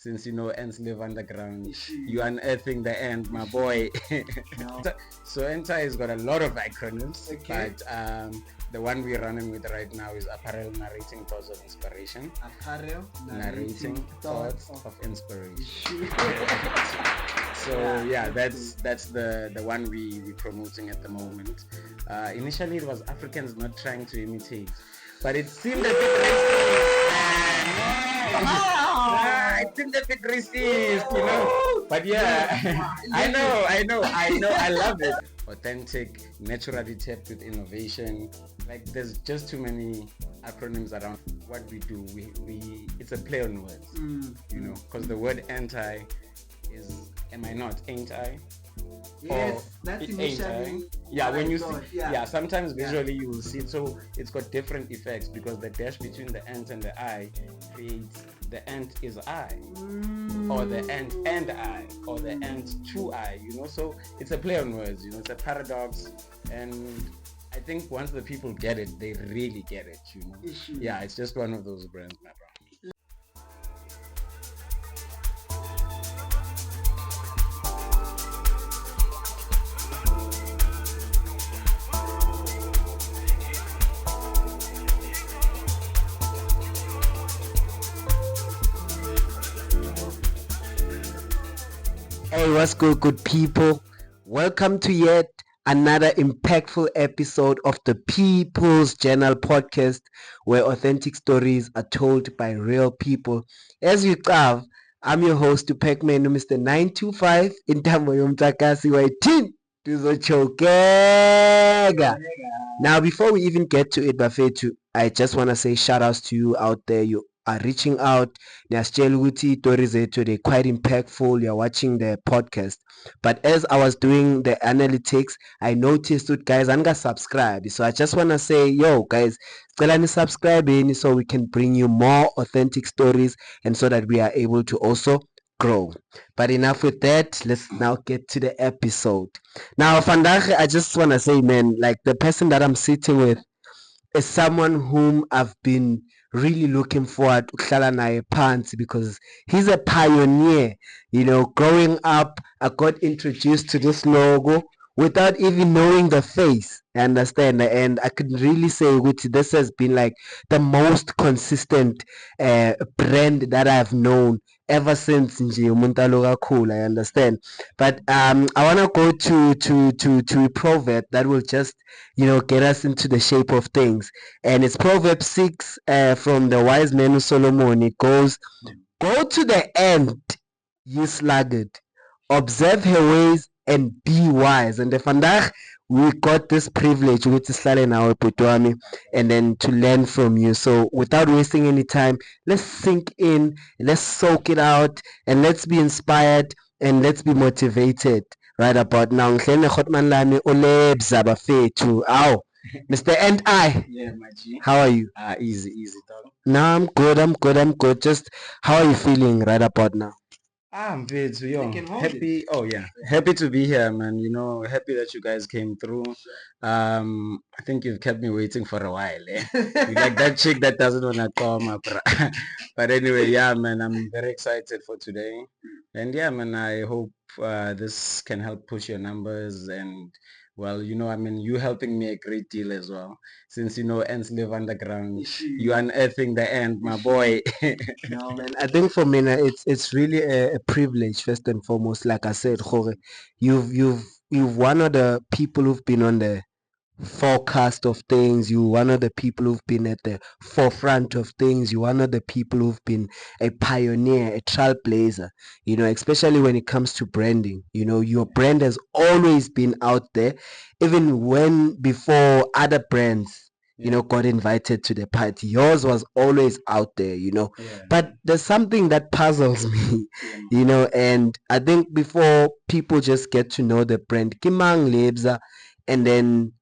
since you know ants live underground, you unearthing the ant, my boy. No. So ANT.I has got a lot of acronyms, Okay. but the one we're running with right now is Apparel Narrating Thoughts of Inspiration. Apparel Narrating Thoughts of Inspiration. So Yeah, that's the one we're promoting at the moment. Initially it was Africans not trying to imitate, but it seemed a bit racist. It seemed a bit racist, you know. But yeah, I know, I love it. Authentic, naturally tapped with innovation. Like there's just too many acronyms around what we do. We it's a play on words, you know, because the word anti is am I not? Ain't I? Yes, that's initially. Yeah, when you thought, see, sometimes visually you will see it. So it's got different effects because the dash between the ant and the I creates the ant is I, or the ant and I, or the ant to I. You know, so it's a play on words. You know, it's a paradox, and I think once the people get it, they really get it. You know, yeah, it's just one of those brands, my bro. Hey, what's good people? Welcome to yet another impactful episode of the People's Journal podcast, where authentic stories are told by real people. As you have, I'm your host, Pac-Man, Mr. 925, in Yomtakasi Waitin. Now, before we even get to it, Bafetu, I just want to say shout outs to you out there. You are reaching out. They're quite impactful. You're watching the podcast. But as I was doing the analytics, I noticed that guys, I'm gonna subscribe. So I just want to say, yo, guys, subscribe in so we can bring you more authentic stories and so that we are able to also grow. But enough with that, let's now get to the episode. Now, Vandaag, I just want to say, man, like the person that I'm sitting with is someone whom I've been really looking forward to ukhlala naye phansi because he's a pioneer. You know, growing up, I got introduced to this logo without even knowing the face. I understand, and I could really say which this has been like the most consistent brand that I've known ever since nje umuntu aloka cool. I understand, but I want to go to a proverb that will just get us into the shape of things, and it's Proverb 6 from the wise man Solomon. It goes, "Go to the end, ye sluggard, observe her ways and be wise." And the vandaag we got this privilege with sihlale nawe bhuti wami and then to learn from you. So without wasting any time, let's sink in, let's soak it out, and let's be inspired and let's be motivated right about now. Ngihleli nekhotman lami uLEBZA bafethu. Aw, Mr. ANT.I, Yeah, my G. how are you? Easy, dog. No, I'm good. Just how are you feeling right about now? I'm good, so yo, can hold happy. Oh yeah, happy to be here, man. You know, happy that you guys came through. I think you've kept me waiting for a while. You like that chick that doesn't wanna come up. But anyway, yeah, man, I'm very excited for today. And yeah, man, I hope this can help push your numbers and well, you know, I mean, you helping me a great deal as well. Since you know ants live underground, you unearthing the ant, my boy. No, man. I think for me, it's really a privilege first and foremost. Like I said, Jorge, you've one of the people who've been on the forecast of things. You one of the people who've been at the forefront of things. You one of the people who've been a pioneer, a trailblazer. You know, especially when it comes to branding. You know, your brand has always been out there, even when before other brands got invited to the party. Yours was always out there, but there's something that puzzles me, and I think before people just get to know the brand, Kimang LEBZA, and then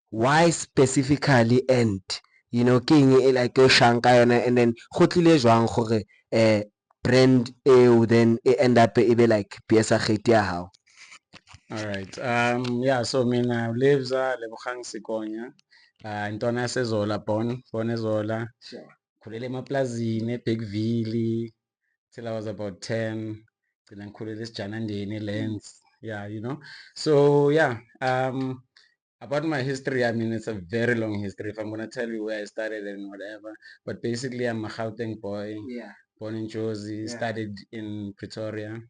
why specifically ANT? King like Shanka yona, and then go tlile jwang gore brand eo then e end up e be like piesa kgeti ya hao. All right. Yeah, so mina LEBZA Lebogang Sikonya. Intwana yaseZola born eZola. Khulele emaplazini eBergville. till I was about 10. Then this Janandini lens. Yeah, you know. So yeah, about my history, I mean, it's a very long history. If I'm gonna tell you where I started and whatever, but basically, I'm a Gauteng boy, born in Jozi, studied in Pretoria,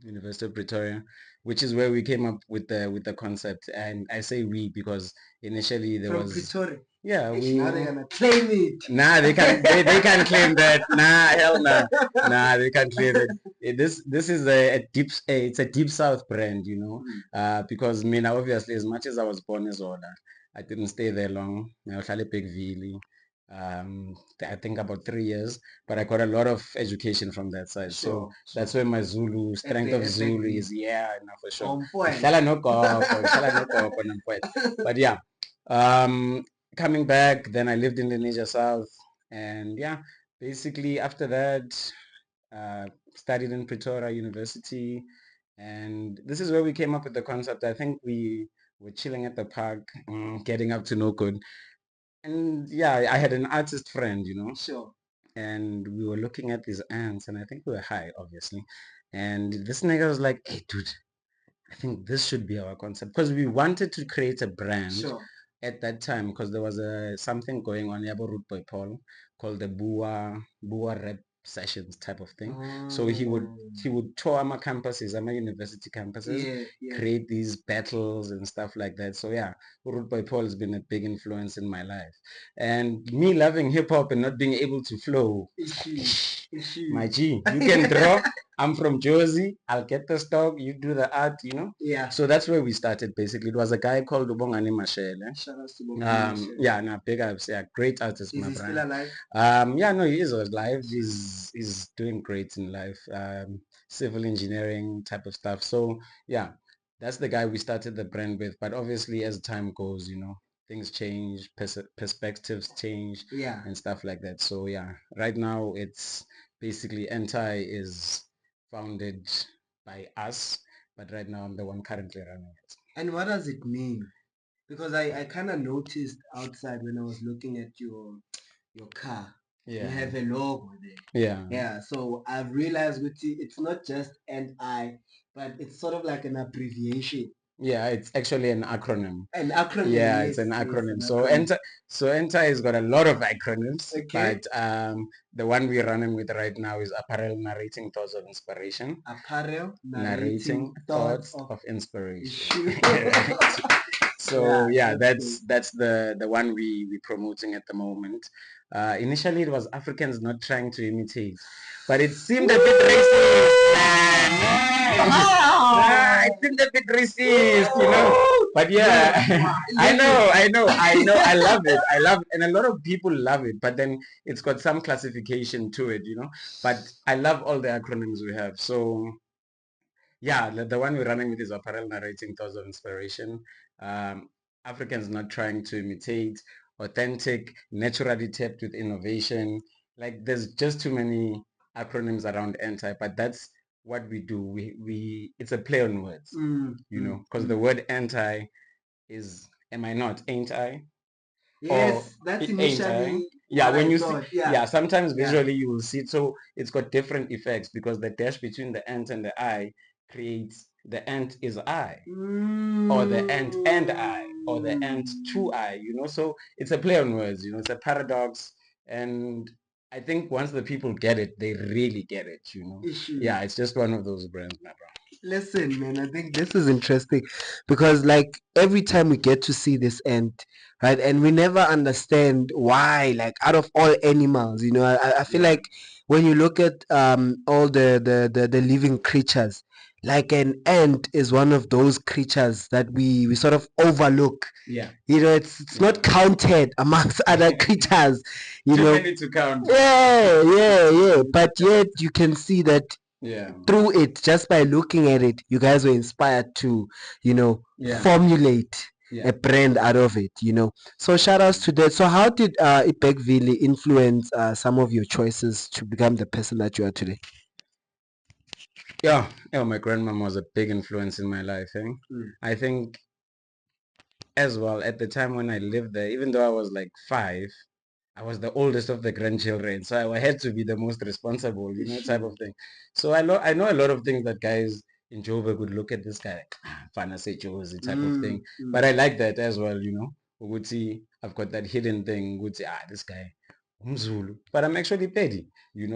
University of Pretoria, which is where we came up with the concept. And I say we because initially there was Pretoria. Yeah, Now they're gonna claim it. Nah, they can't claim that. Nah, hell nah. Nah, they can't claim it. This is it's a deep south brand, you know. Because me now obviously as much as I was born in Zola, I didn't stay there long. I was a big Vili. I think about 3 years, but I got a lot of education from that side. So that's where my Zulu strength of Zulu is. Yeah, no, for sure. But yeah, coming back, then I lived in Indonesia South, and yeah, basically after that, studied in Pretoria University, and this is where we came up with the concept. I think we were chilling at the park, getting up to no good, and yeah, I had an artist friend, you know, and we were looking at these ants, and I think we were high, obviously, and this nigga was like, "Hey, dude, I think this should be our concept," because we wanted to create a brand at that time because there was something going on Yabo Root Boy Paul called the Bua Rap Sessions type of thing. So he would tour our campuses, our university campuses, create these battles and stuff like that. So yeah, Root Boy Paul has been a big influence in my life. And me loving hip hop and not being able to flow. My G, you can draw. I'm from Jersey. I'll get the stock. You do the art, you know? Yeah. So that's where we started, basically. It was a guy called Ubongani Mashele. Shout out to Ubongani Mashele. Yeah, no, big ups. Yeah, great artist, my brother. Is he still alive? Yeah, no, he is alive. He's doing great in life. Civil engineering type of stuff. So, yeah, that's the guy we started the brand with. But obviously, as time goes, you know, things change, perspectives change, and stuff like that. So, yeah, right now it's basically ANT.I is founded by us, but right now I'm the one currently running it. And what does it mean? Because I kind of noticed outside when I was looking at your car, you have a logo there. Yeah. So I've realized with it's not just ANT.I, but it's sort of like an abbreviation. Yeah, it's actually an acronym. An acronym. Yeah, it's an acronym. So ANT.I has got a lot of acronyms, but the one we're running with right now is Apparel Narrating Thoughts of Inspiration. Apparel Narrating Thoughts of Inspiration. So yeah, that's the one we promoting at the moment. Initially, it was Africans not trying to imitate, but it seemed a bit racist. It seemed a bit racist, you know. But yeah, I know. I love it. And a lot of people love it. But then it's got some classification to it, you know. But I love all the acronyms we have. So yeah, the one we're running with is Apparel Narrating Thoughts of Inspiration. Africans not trying to imitate, authentic, naturally tapped with innovation. Like there's just too many acronyms around ANT.I, but that's what we do. We it's a play on words, you know, because the word ANT.I is am I not, ain't I? Yes, that's initially when you see sometimes visually you will see it. So it's got different effects because the dash between the ant and the I creates the ant is I, or the ant and I, or the ant to I, you know. So it's a play on words, you know, it's a paradox. And I think once the people get it, they really get it, you know. Yeah, it's just one of those brands, my bro. Listen, man, I think this is interesting because like every time we get to see this ant, right, and we never understand why, like out of all animals, you know, I feel like when you look at all the living creatures, like an ant is one of those creatures that we sort of overlook. Yeah. You know, it's not counted amongst other creatures, you Too know. many to count. Yeah. But yet you can see that yeah, through it, just by looking at it, you guys were inspired to, you know, formulate a brand out of it, you know. So shout outs to that. So how did Ibekville influence some of your choices to become the person that you are today? Yeah, my grandmom was a big influence in my life. I think as well at the time when I lived there, even though I was like 5, I was the oldest of the grandchildren, so I had to be the most responsible, type of thing. So I know a lot of things that guys in Joburg would look at this guy like, Fana say Josie type of thing. But I like that as well, Would see I've got that hidden thing, would say, this guy, Umzulu. But I'm actually petty,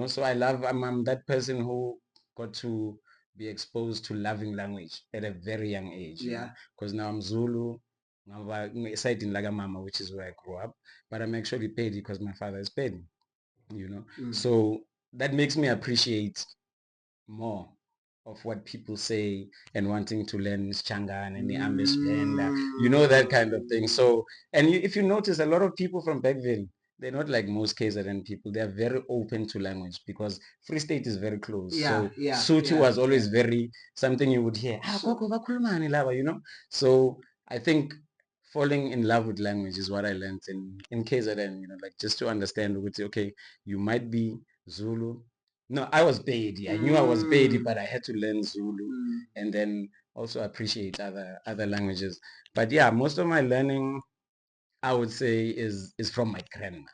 So I'm that person who got to be exposed to loving language at a very young age. Yeah. Because now I'm Zulu, side in Lagamama, which is where I grew up, but I'm actually paid because my father is paid, So that makes me appreciate more of what people say and wanting to learn Changan and the Ambesvenda, that kind of thing. So, and if you notice, a lot of people from Beckville, they're not like most KZN people. They're very open to language because Free State is very close. So Sotho was always very something you would hear. So I think falling in love with language is what I learned in KZN, like just to understand, would say, okay, you might be Zulu. No, I was Bedi. I knew I was Bedi, but I had to learn Zulu and then also appreciate other languages. But yeah, most of my learning, I would say, is from my grandmother,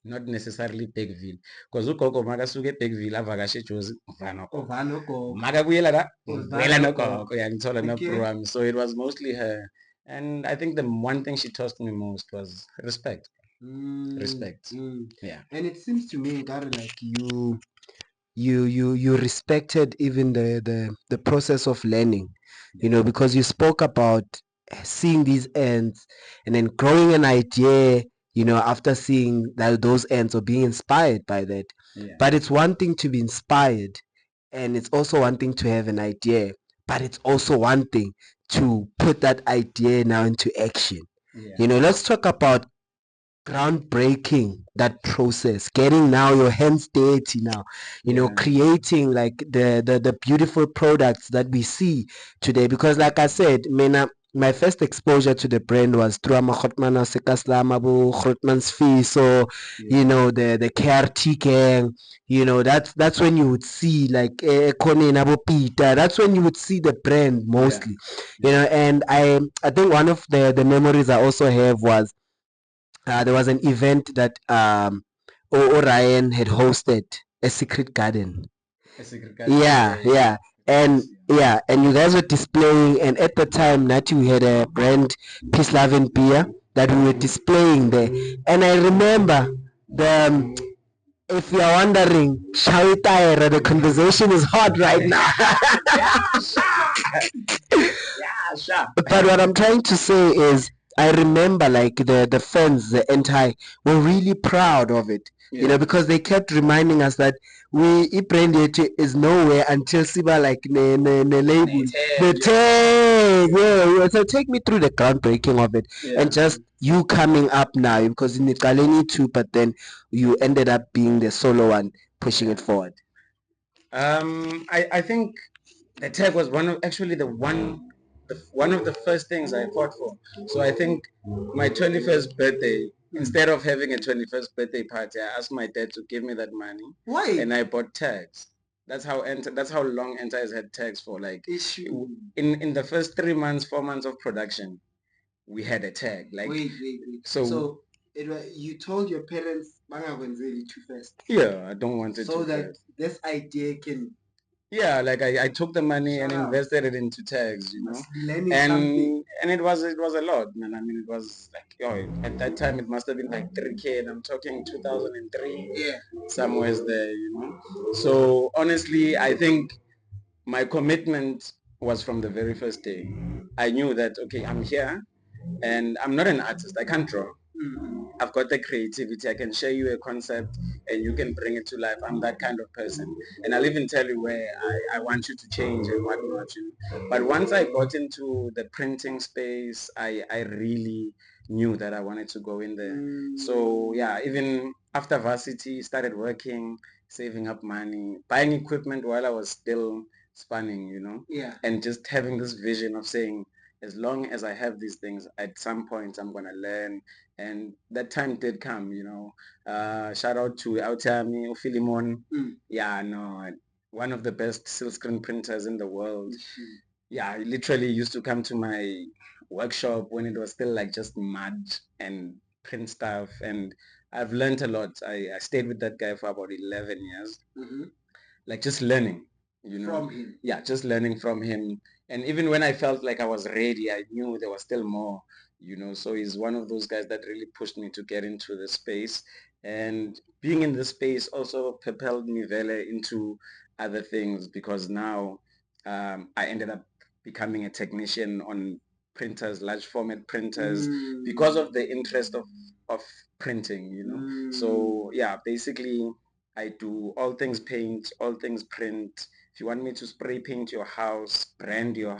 not necessarily Beckville. Because ugogo makasuke Beckville avakashe eJozi makabuyela la ubuyela nogogo yangithola no-program. So it was mostly her. And I think the one thing she taught me most was respect. Respect. Yeah. And it seems to me, Gary, like you respected even the process of learning, because you spoke about seeing these ends and then growing an idea, after seeing those ends or being inspired by that. But it's one thing to be inspired, and it's also one thing to have an idea, but it's also one thing to put that idea now into action. Let's talk about groundbreaking, that process, getting now your hands dirty now, creating like the beautiful products that we see today. Because like I said, my first exposure to the brand was through Amakhotmana Sekaslamabu Khotman's fee. So the KRT gang, that's when you would see like Kone Nabo Peter. That's when you would see the brand mostly. And I think one of the memories I also have was there was an event that Orion had hosted, a secret garden. A secret garden. Yeah. And and you guys were displaying, and at the time Nati, we had a brand, Peace Love and Beer, that we were displaying there. And I remember if you are wondering, Shawitaira, the conversation is hot right now. But what I'm trying to say is, I remember like the fans, the ANT.I, were really proud of it. Because they kept reminding us that brand is nowhere until Siba like ne label, the tag. So take me through the groundbreaking of it, and just you coming up now, because in Ikaleni too, but then you ended up being the solo one pushing it forward. I think the tag was one of the first things I fought for. So I think my 21st birthday, instead of having a 21st birthday party, I asked my dad to give me that money. Why? And I bought tags. That's how long ANT.I has had tags for. Like in the first 4 months of production, we had a tag. Like wait. So you told your parents too fast. Yeah, I don't want it so to that fast. this idea can. Yeah, like I took the money and invested it into tags, and it was a lot, man. I mean, it was like, at that time it must have been like 3K, and I'm talking 2003, somewhere's there, So honestly, I think my commitment was from the very first day. I knew that, okay, I'm here, and I'm not an artist. I can't draw. I've got the creativity. I can share you a concept and you can bring it to life. I'm that kind of person. And I'll even tell you where I want you to change and whatnot. But once I got into the printing space, I really knew that I wanted to go in there. So yeah, even after varsity, started working, saving up money, buying equipment while I was still spanning, and just having this vision of saying, as long as I have these things, at some point I'm going to learn. And that time did come, shout out to Autami Philemon. Yeah, no, one of the best silk screen printers in the world. Yeah, he literally used to come to my workshop when it was still like just mud and print stuff. And I've learned a lot. I stayed with that guy for about 11 years. Like just learning, From him. Yeah, just learning from him. And even when I felt like I was ready, I knew there was still more, so he's one of those guys that really pushed me to get into the space. And being in the space also propelled me very into other things, because now I ended up becoming a technician on printers, large format printers, because of the interest of printing, So yeah, basically I do all things paint, all things print. If you want me to spray paint your house, brand your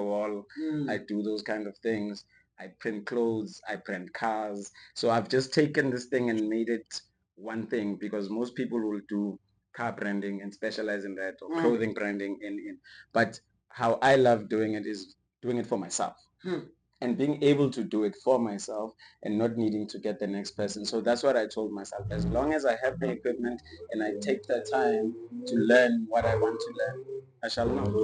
wall, I do those kind of things. I print clothes, I print cars. So I've just taken this thing and made it one thing, because most people will do car branding and specialize in that, or clothing branding but how I love doing it is doing it for myself. And being able to do it for myself and not needing to get the next person. So that's what I told myself. As long as I have the equipment and I take the time to learn what I want to learn, I shall know.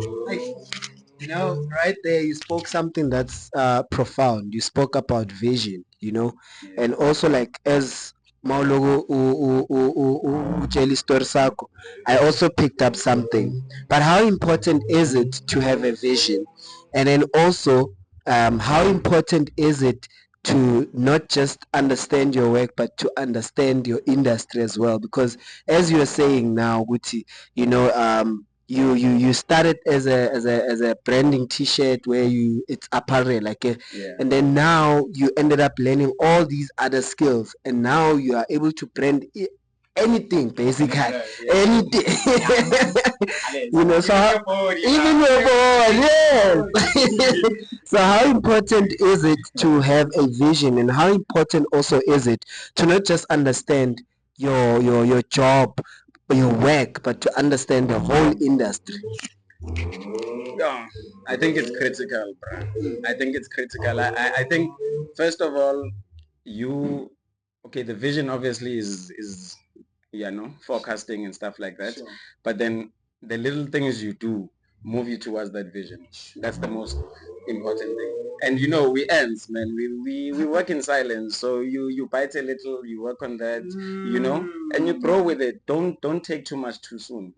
Right there, you spoke something that's profound. You spoke about vision, Yeah. and also like as Maulogo Ujeli story sakho, I also picked up something. But how important is it to have a vision? And then also, how important is it to not just understand your work, but to understand your industry as well? Because as you're saying now, Guti, you started as a branding t-shirt where it's apparel Yeah. and then now you ended up learning all these other skills, and now you are able to brand anything basically. Anything. So even your board, yes. So how important is it to have a vision, and how important also is it to not just understand your job, your work, but to understand the whole industry? Yeah, I think it's critical, bro. I think it's critical. I think first of all, you okay, the vision obviously is forecasting and stuff like that. Sure. But then the little things you do move you towards that vision. That's the most important thing. And we ants, man. We work in silence. So you bite a little, you work on that, and you grow with it. Don't take too much too soon,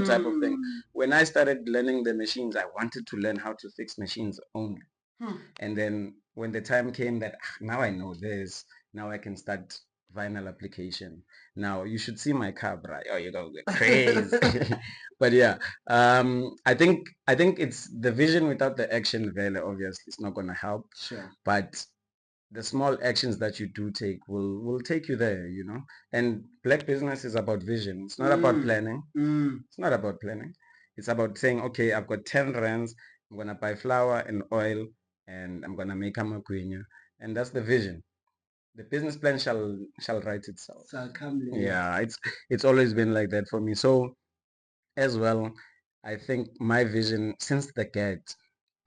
type of thing. When I started learning the machines, I wanted to learn how to fix machines only. And then when the time came that now I know this, now I can start vinyl application. Now you should see my car, bro. Oh, you're gonna get crazy. But yeah, I think it's the vision without the action. Really, obviously, it's not gonna help. Sure. But the small actions that you do take will take you there. And black business is about vision. It's not about planning. It's not about planning. It's about saying, okay, I've got 10 rands. I'm gonna buy flour and oil, and I'm gonna make a maguinya, and that's the vision. The business plan shall write itself. So come later. Yeah, it's always been like that for me. So as well, I think my vision since the get,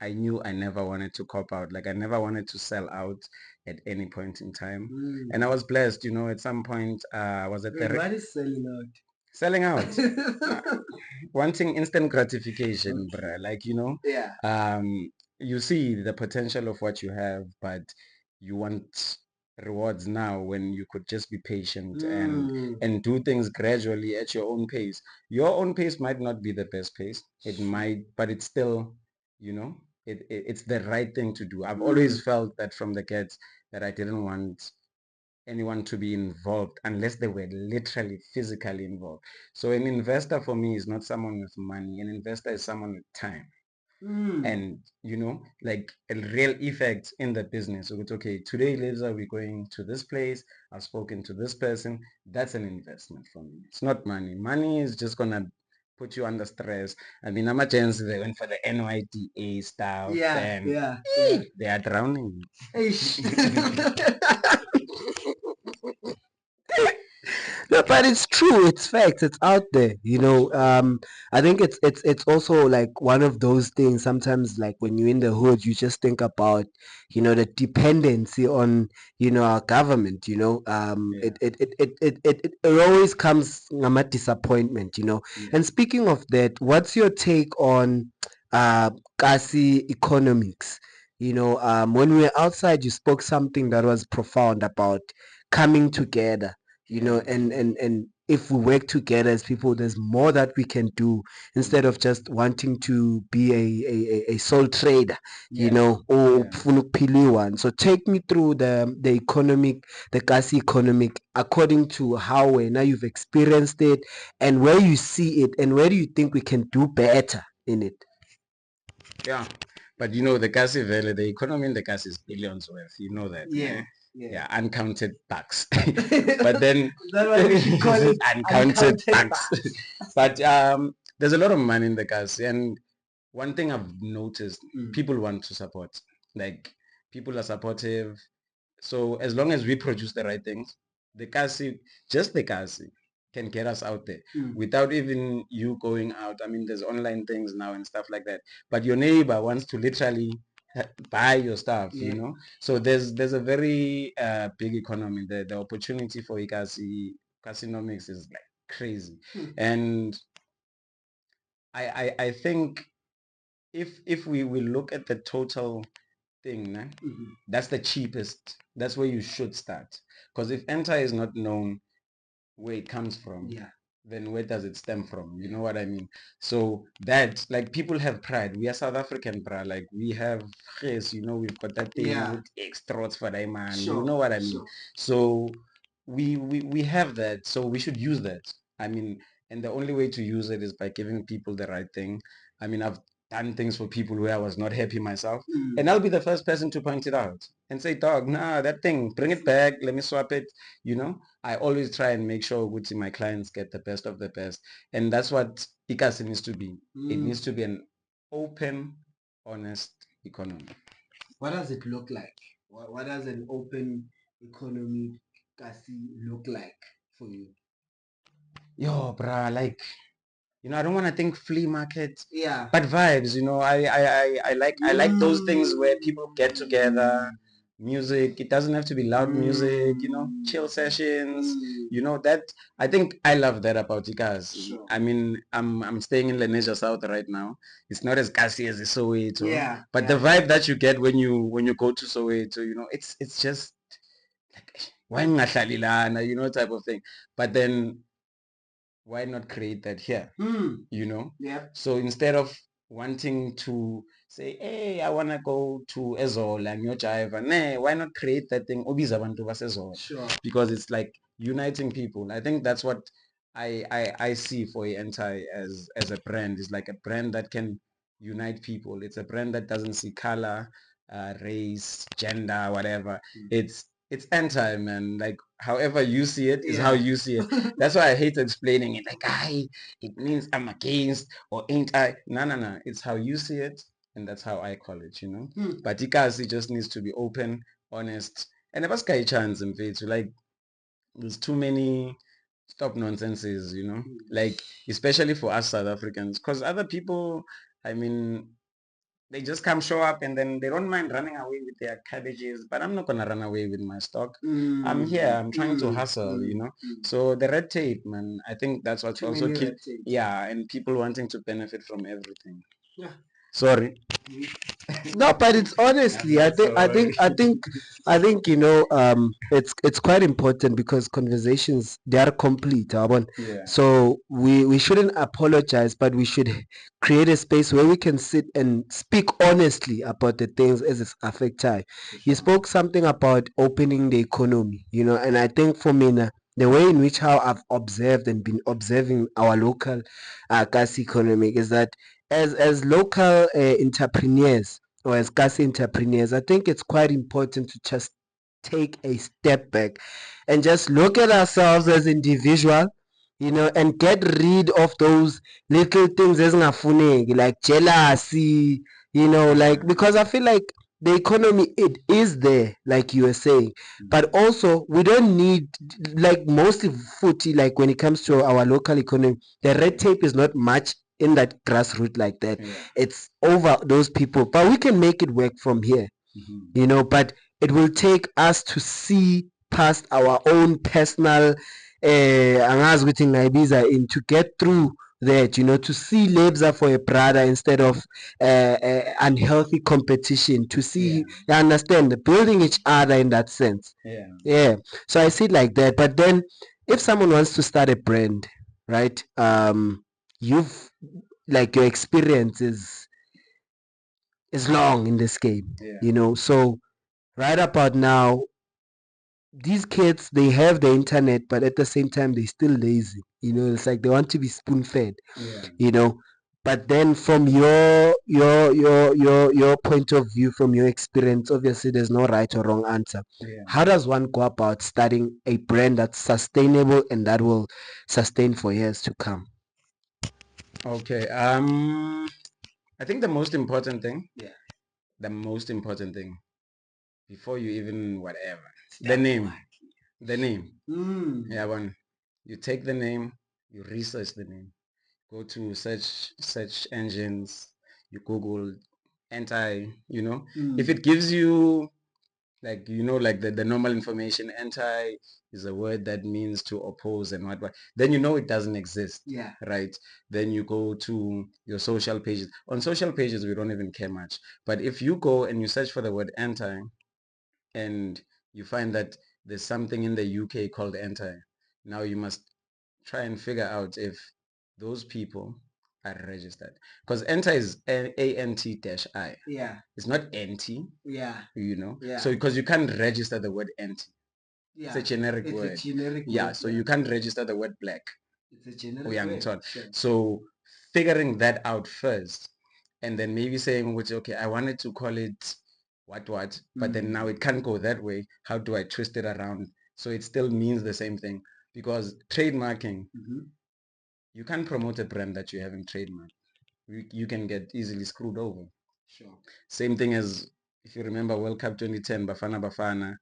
I knew I never wanted to cop out. Like I never wanted to sell out at any point in time. And I was blessed, at some point I was at the What is selling out? selling out. Wanting instant gratification, bruh. Like, Yeah. you see the potential of what you have, but you want rewards now when you could just be patient and do things gradually at your own pace. Your own pace might not be the best pace. It might, but it's still, it's the right thing to do. I've always felt that from the get that I didn't want anyone to be involved unless they were literally physically involved. So an investor for me is not someone with money. An investor is someone with time. And like a real effect in the business. So it's okay, today LEBZA, we're going to this place. I've spoken to this person. That's an investment for me. It's not money. Money is just gonna put you under stress. I mean, I'm a chance they went for the NYDA stuff. Yeah, and yeah. they are drowning. No, but it's true. It's facts. It's out there. I think it's also like one of those things. Sometimes, like when you're in the hood, you just think about, the dependency on, our government. Yeah. It always comes a disappointment. Yeah. And speaking of that, what's your take on Kasi economics? When we were outside, you spoke something that was profound about coming together, you know, and if we work together as people, there's more that we can do instead of just wanting to be a sole trader, you know, or ufuna ukuphila one. So take me through the economic, the gas economic, according to how now you've experienced it and where you see it and where do you think we can do better in it. Yeah, but you know the gas valley, the economy in the gas is billions worth. You know that. Yeah. Yeah, uncounted bucks. But then That's why we should call it uncounted uncounted bucks. But there's a lot of money in the gas, and one thing I've noticed, people want to support. Like people are supportive. So as long as we produce the right things, the kasi, just the kasi, can get us out there without even you going out. I mean, there's online things now and stuff like that. But your neighbor wants to literally buy your stuff, you know. So there's a very big economy. The opportunity for casinomics is like crazy, and I think if we look at the total thing, nah, that's the cheapest. That's where you should start. Because if ANT.I is not known where it comes from, then where does it stem from? You know what I mean? So that, like, people have pride. We are South African, bruh. Like, we have, yes, you know, we've got that thing with extra for them, man. You know what I mean? So we have that. So we should use that. I mean, and the only way to use it is by giving people the right thing. I mean, I've done things for people where I was not happy myself, and I'll be the first person to point it out and say, dog, nah, that thing, bring it back, let me swap it. You know, I always try and make sure my clients get the best of the best, and that's what ICAS needs to be. It needs to be an open, honest economy. What does it look like? What does an open economy kasi look like for you? Yo, bruh, like, you know, I don't want to think flea market, Yeah, but vibes. You know, I like those things where people get together. Music, it doesn't have to be loud music, you know, chill sessions, you know, that I think I love that about Ikas. I mean, I'm staying in Lenesia South right now. It's not as gassy as the Soweto, but the vibe that you get when you go to Soweto, you know, it's just like why ngahlalilana, you know, type of thing. But then why not create that here? You know? So instead of wanting to say, hey, I want to go to Ezola and your Jiva, nah, why not create that thing? Obiza bantu basezola. Because it's like uniting people. I think that's what I see for ANT.I as a brand. It's like a brand that can unite people. It's a brand that doesn't see color, race, gender, whatever. It's ANT.I, man. Like however you see it is how you see it. That's why I hate explaining it. Like, it means I'm against or ain't I? No. It's how you see it, and that's how I call it, you know. But it just needs to be open, honest, and never sky chance in faith. Like, there's too many stop nonsenses, you know. Like, especially for us South Africans, because other people, I mean, they just come show up and then they don't mind running away with their cabbages, but I'm not gonna run away with my stock. I'm here, I'm trying to hustle, you know. So the red tape, man, I think that's what's also keep, and people wanting to benefit from everything. Sorry. No, but it's honestly, I think, you know, it's quite important because conversations, they are complete. So we shouldn't apologize, but we should create a space where we can sit and speak honestly about the things as it affect time. You spoke something about opening the economy, you know, and I think for me now, the way in which how I've observed and been observing our local gas economy is that as local entrepreneurs or as gas entrepreneurs, I think it's quite important to just take a step back and just look at ourselves as individual, you know, and get rid of those little things like jealousy, you know, like, because I feel like the economy, it is there, like you were saying, but also we don't need, like, mostly footy, like when it comes to our local economy, the red tape is not much in that grassroots like that. It's over those people, but we can make it work from here, you know. But it will take us to see past our own personal angazi ukuthi ngaybiza in to get through that, you know, to see LEBZA for a brother instead of unhealthy competition, to see, you understand, building each other in that sense. Yeah. So I see it like that. But then if someone wants to start a brand, right? You've, like, your experience is long in this game, you know. So right about now, these kids, they have the internet, but at the same time they're still lazy, you know. It's like they want to be spoon fed, you know. But then from your point of view, from your experience, obviously there's no right or wrong answer. How does one go about starting a brand that's sustainable and that will sustain for years to come? Okay. I think the most important thing, before you even whatever, the name. Yeah, one. You take the name, you research the name, go to search engines, you Google anti, you know. If it gives you, like, you know, like the normal information, anti is a word that means to oppose and what, then you know it doesn't exist. Right. Then you go to your social pages. On social pages we don't even care much, but if you go and you search for the word anti and you find that there's something in the UK called anti, now you must try and figure out if those people are registered, because anti is ANT-I. It's not anti. You know. So because you can't register the word anti, it's a generic word. So you can't register the word black. It's a generic word. So figuring that out first, and then maybe saying, which, okay, I wanted to call it what, but then now it can't go that way. How do I twist it around so it still means the same thing? Because trademarking, you can't promote a brand that you haven't trademarked. You can get easily screwed over. Same thing as, if you remember World Cup 2010, Bafana Bafana,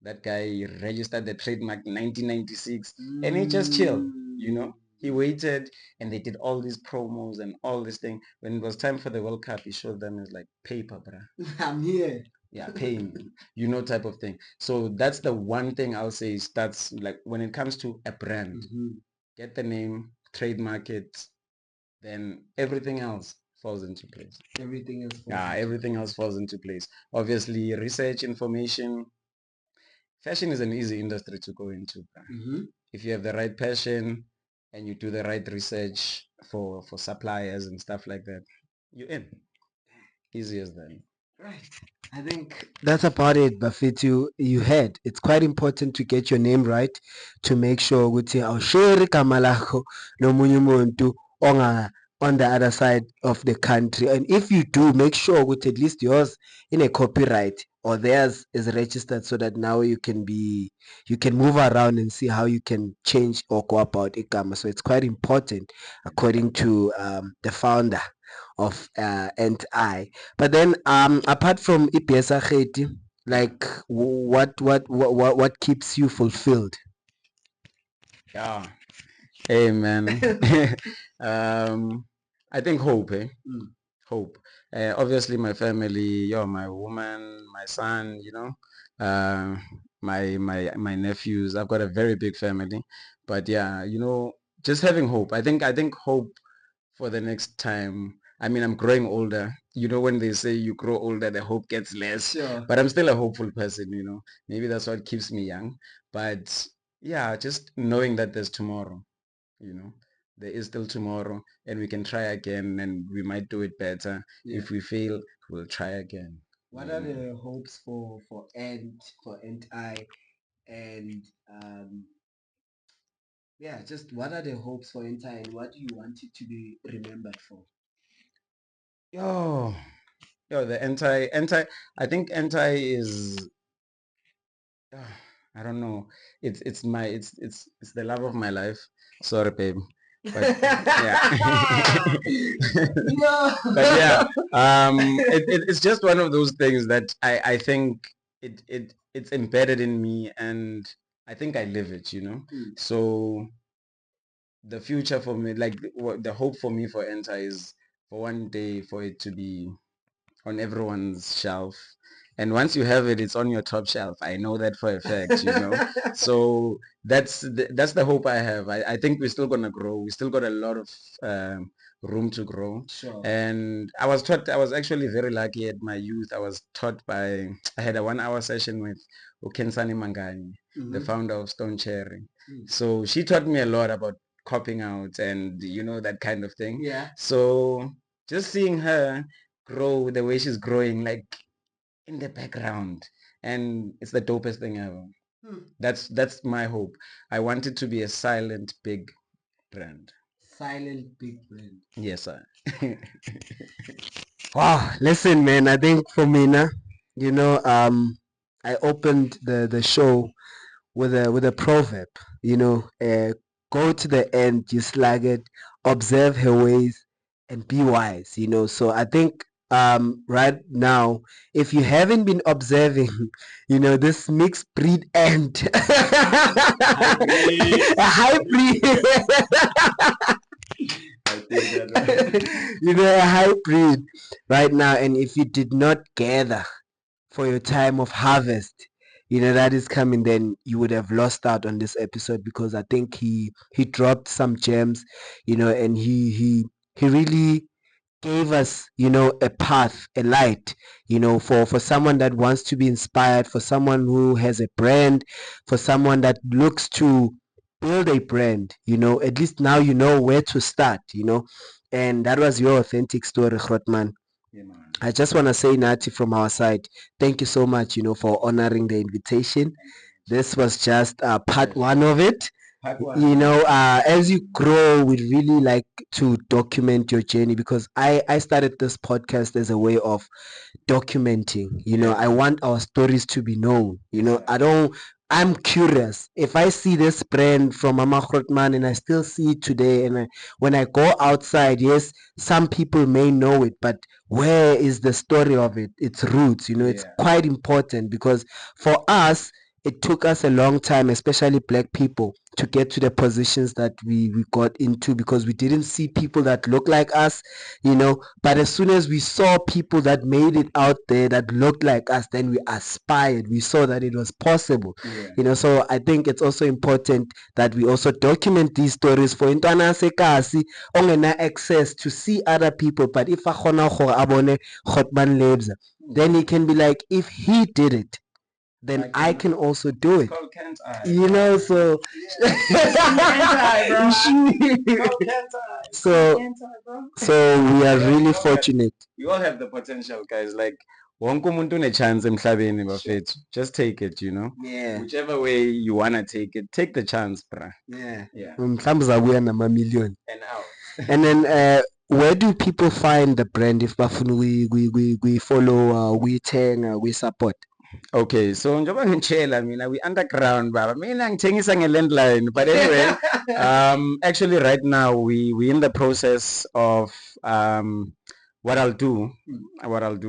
that guy registered the trademark 1996 and he just chilled, you know. He waited and they did all these promos and all this thing. When it was time for the World Cup, he showed them as like, paper, bruh. I'm here. Yeah, pay me, you know, type of thing. So that's the one thing I'll say is, that's like, when it comes to a brand, get the name, trademark it, then everything else falls into place. Everything else falls into place. Obviously, research, information. Fashion is an easy industry to go into. If you have the right passion and you do the right research for suppliers and stuff like that, you're in. Easy as that. Right. I think that's about it, Bafetu. You heard. It's quite important to get your name right, to make sure ukuthi awushare igama lakho nomunye umuntu on the other side of the country. And if you do, make sure ukuthi at least yours in a copyright or theirs is registered, so that now you can move around and see how you can change or go about igama. So it's quite important, according to the founder of ANT.I. But then apart from Ipiesa, like, what keeps you fulfilled? Yeah. Hey, man. I think hope, hope. Obviously my family, my woman, my son, you know, my nephews. I've got a very big family, but yeah, you know, just having hope. I think hope for the next time. I mean, I'm growing older. You know, when they say you grow older, the hope gets less. But I'm still a hopeful person, you know. Maybe that's what keeps me young. But yeah, just knowing that there's tomorrow, you know. There is still tomorrow, and we can try again, and we might do it better. If we fail, we'll try again. What are the hopes for ANT.I, and just what are the hopes for ANT.I, and what do you want it to be remembered for? Yo, the I think anti is, I don't know. It's the love of my life. Sorry, babe. But yeah. But yeah, it's just one of those things that I think it's embedded in me, and I think I live it, you know. So the future for me, like the hope for me for Enter is for one day for it to be on everyone's shelf, and once you have it, it's on your top shelf. I know that for a fact, you know. So that's the hope I have. I think we're still gonna grow. We still got a lot of room to grow. Sure. And I was actually very lucky at my youth. I was taught by, I had a 1 hour session with Ukensani Mangani, the founder of Stone Cherry. So she taught me a lot about copying out and, you know, that kind of thing. Yeah. So just seeing her grow the way she's growing, like in the background, and it's the dopest thing ever. That's my hope. I want it to be a silent big brand. Silent big brand. Yes, sir. Wow, listen, man. I think for me, now, you know, I opened the show with a proverb. You know, go to the end, you sluggard, observe her ways, and be wise. You know, so I think right now, if you haven't been observing, you know, this mixed breed ant, a hybrid. You know, a hybrid right now, and if you did not gather for your time of harvest, you know, that is coming, then you would have lost out on this episode, because I think he dropped some gems, you know, and he really gave us, you know, a path, a light, you know, for someone that wants to be inspired, for someone who has a brand, for someone that looks to build a brand. You know, at least now you know where to start, you know. And that was your authentic story, Grotman. Yeah, man. I just want to say, Nati, from our side, thank you so much, you know, for honoring the invitation. This was just part one of it. You know, as you grow, we really like to document your journey, because I started this podcast as a way of documenting. You know, I want our stories to be known. You know, I'm curious. If I see this brand from Mama Grotman and I still see it today, and when I go outside, yes, some people may know it, but where is the story of it? Its roots, you know, it's quite important, because for us, it took us a long time, especially black people, to get to the positions that we got into, because we didn't see people that look like us, you know. But as soon as we saw people that made it out there that looked like us, then we aspired. We saw that it was possible, you know. So I think it's also important that we also document these stories for intwana sekasi ongena access to see other people. But if a khona gore a bone Grotman LEBZA, then he can be like, if he did it, then I can also do it. You know, so so we are really fortunate. We all have the potential, guys. Like wonke umuntu une-chance emhlabeni bafethu. Just take it, you know. Yeah. Whichever way you wanna take it, take the chance, bruh. Yeah. And Million. out. And then where do people find the brand if bafuna we follow, we tag, we support? Okay, so njengoba ngitshela mina we underground baba. Mina ngithengisa nge-landline. But anyway, actually right now we in the process of what I'll do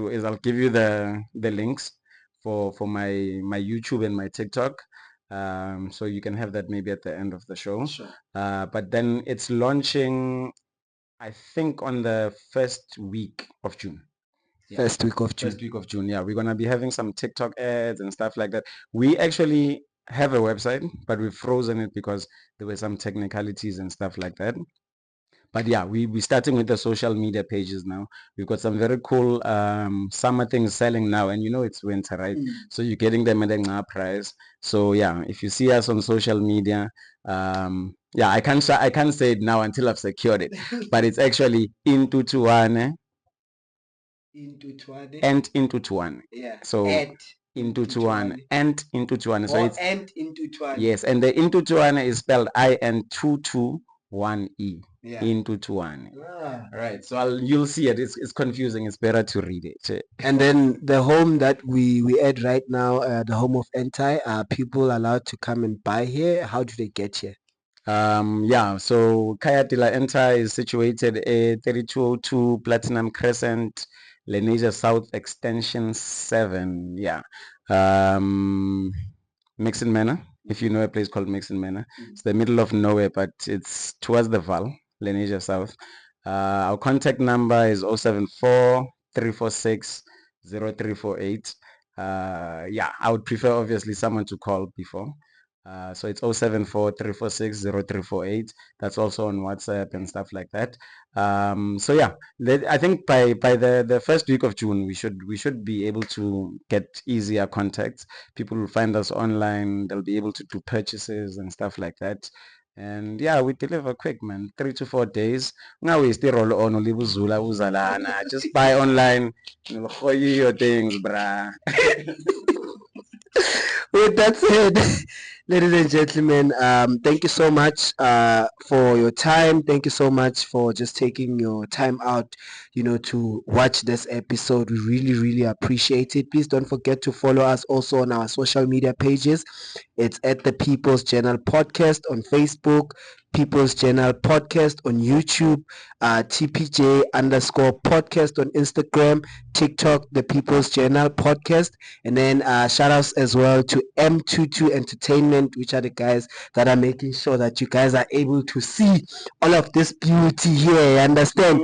is I'll give you the links for my YouTube and my TikTok. So you can have that maybe at the end of the show. Sure. But then it's launching, I think, on the first week of June. First week of June. First week of June, yeah. We're gonna be having some TikTok ads and stuff like that. We actually have a website, but we've frozen it because there were some technicalities and stuff like that. But yeah, we're starting with the social media pages now. We've got some very cool summer things selling now, and you know it's winter, right? So you're getting them at a price. So yeah, if you see us on social media, yeah, I can't say it now until I've secured it, but it's actually into Tuane. And into Tuane. Yeah. So into Tuane. And into Tuane. So it's and into Tuane. Yes, and the into Tuane is spelled IN221E. Yeah. Into Tuane. Right. So you'll see it. It's confusing. It's better to read it. And then the home that we at right now, the home of ANT.I, are people allowed to come and buy here? How do they get here? Yeah, so Kayatila ANT.I is situated at 3202 Platinum Crescent, Lenasia South Extension 7. Yeah. Mixon Manor, if you know a place called Mixon Manor. It's the middle of nowhere, but it's towards the Val, Lenasia South. Our contact number is 074 346 0348. yeah, I would prefer obviously someone to call before. So it's 074-346-0348. That's also on WhatsApp and stuff like that. So yeah, I think by the first week of June we should be able to get easier contacts. People will find us online. They'll be able to do purchases and stuff like that. And yeah, we deliver quick, man. 3 to 4 days. Now we still roll on Olibuzula Uzalana. Just buy online. Your things, bruh. With that said, ladies and gentlemen, thank you so much for your time. Thank you so much for just taking your time out, to watch this episode. We really, really appreciate it. Please don't forget to follow us also on our social media pages. It's at the People's Journal Podcast on Facebook, People's Journal Podcast on YouTube, TPJ underscore podcast on Instagram, TikTok, the People's Journal Podcast, and then shout outs as well to M22 Entertainment, which are the guys that are making sure that you guys are able to see all of this beauty here, you understand?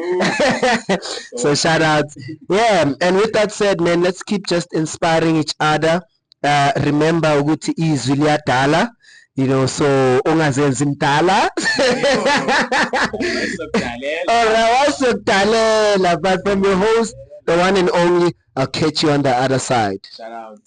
So shout outs. Yeah, and with that said, man, let's keep just inspiring each other. Remember ukuthi izwi liyadala, so ungazenzi mdala. Alright, wasekudalela, but from your host, the one and only, I'll catch you on the other side. Shout out.